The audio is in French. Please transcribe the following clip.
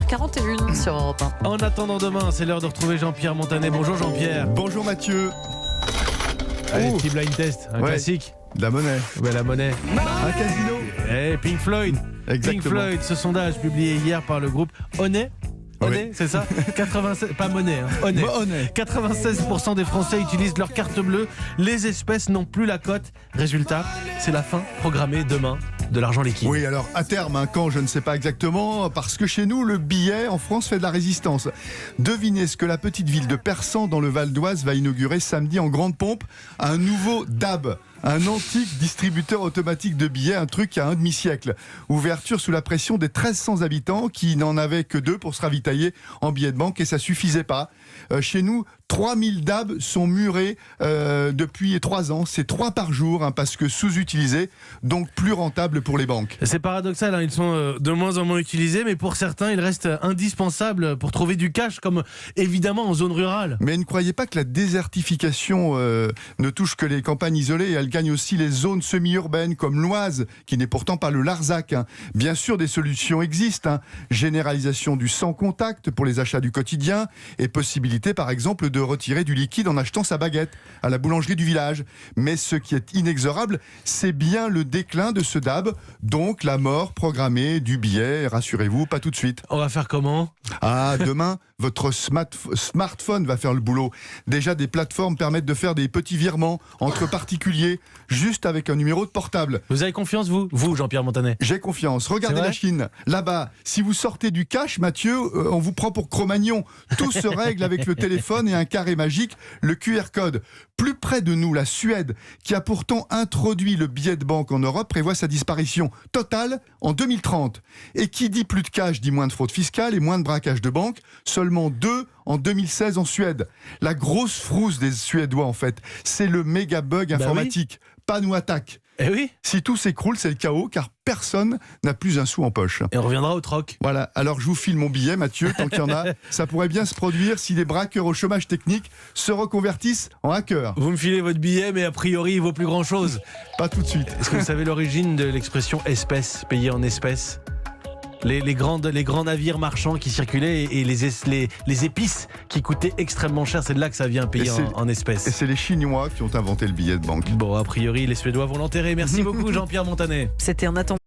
8h41 sur Europe 1. En attendant demain, c'est l'heure de retrouver Jean-Pierre Montanet. Bonjour Jean-Pierre. Bonjour Mathieu. Allez, petit blind test, un classique. De la monnaie. Ouais, la monnaie. Un casino. Pink Floyd. Exactement. Pink Floyd, ce sondage publié hier par le groupe Honey. Honey, c'est ça 96, pas monnaie, hein. Honey. 96% des Français utilisent leur carte bleue. Les espèces n'ont plus la cote. Résultat, c'est la fin programmée demain de l'argent liquide. Oui, alors à terme, quand je ne sais pas exactement, parce que chez nous, le billet en France fait de la résistance. Devinez ce que la petite ville de Persan dans le Val d'Oise va inaugurer samedi en grande pompe. Un nouveau DAB. Un antique distributeur automatique de billets, un truc à un demi-siècle. Ouverture sous la pression des 1300 habitants qui n'en avaient que 2 pour se ravitailler en billets de banque et ça suffisait pas. Chez nous, 3000 DAB sont murés depuis 3 ans. C'est 3 par jour parce que sous-utilisés, donc plus rentables pour les banques. C'est paradoxal, hein, ils sont de moins en moins utilisés, mais pour certains, ils restent indispensables pour trouver du cash, comme évidemment en zone rurale. Mais ne croyez pas que la désertification ne touche que les campagnes isolées. Elle gagne aussi les zones semi-urbaines comme l'Oise, qui n'est pourtant pas le Larzac. Bien sûr, des solutions existent. Généralisation du sans contact pour les achats du quotidien et possibilité, par exemple, de retirer du liquide en achetant sa baguette à la boulangerie du village. Mais ce qui est inexorable, c'est bien le déclin de ce DAB, donc la mort programmée du billet. Rassurez-vous, pas tout de suite. On va faire comment ? Demain, votre smartphone va faire le boulot. Déjà, des plateformes permettent de faire des petits virements entre particuliers, juste avec un numéro de portable. Vous avez confiance, vous Jean-Pierre Montanet ? J'ai confiance. Regardez la Chine. Là-bas, si vous sortez du cash, Mathieu, on vous prend pour Cro-Magnon. Tout se règle avec le téléphone et un carré magique, le QR code. Plus près de nous, la Suède, qui a pourtant introduit le billet de banque en Europe, prévoit sa disparition totale en 2030. Et qui dit plus de cash dit moins de fraude fiscale et moins de braquage de banque. Seulement 2 en 2016 en Suède. La grosse frousse des Suédois, en fait, c'est le méga bug informatique. Panneau attaque. Eh oui. Si tout s'écroule, c'est le chaos, car personne n'a plus un sou en poche. Et on reviendra au troc. Voilà, alors je vous file mon billet, Mathieu, tant qu'il y en a. Ça pourrait bien se produire si les braqueurs au chômage technique se reconvertissent en hackers. Vous me filez votre billet, mais a priori, il vaut plus grand-chose. Pas tout de suite. Est-ce que vous savez l'origine de l'expression espèce, payé en espèces ? Les grands navires marchands qui circulaient et les épices qui coûtaient extrêmement cher, c'est de là que ça vient, payé en espèces. Et c'est les Chinois qui ont inventé le billet de banque. Bon, a priori, les Suédois vont l'enterrer. Merci beaucoup Jean-Pierre Montanet. C'était en attendant.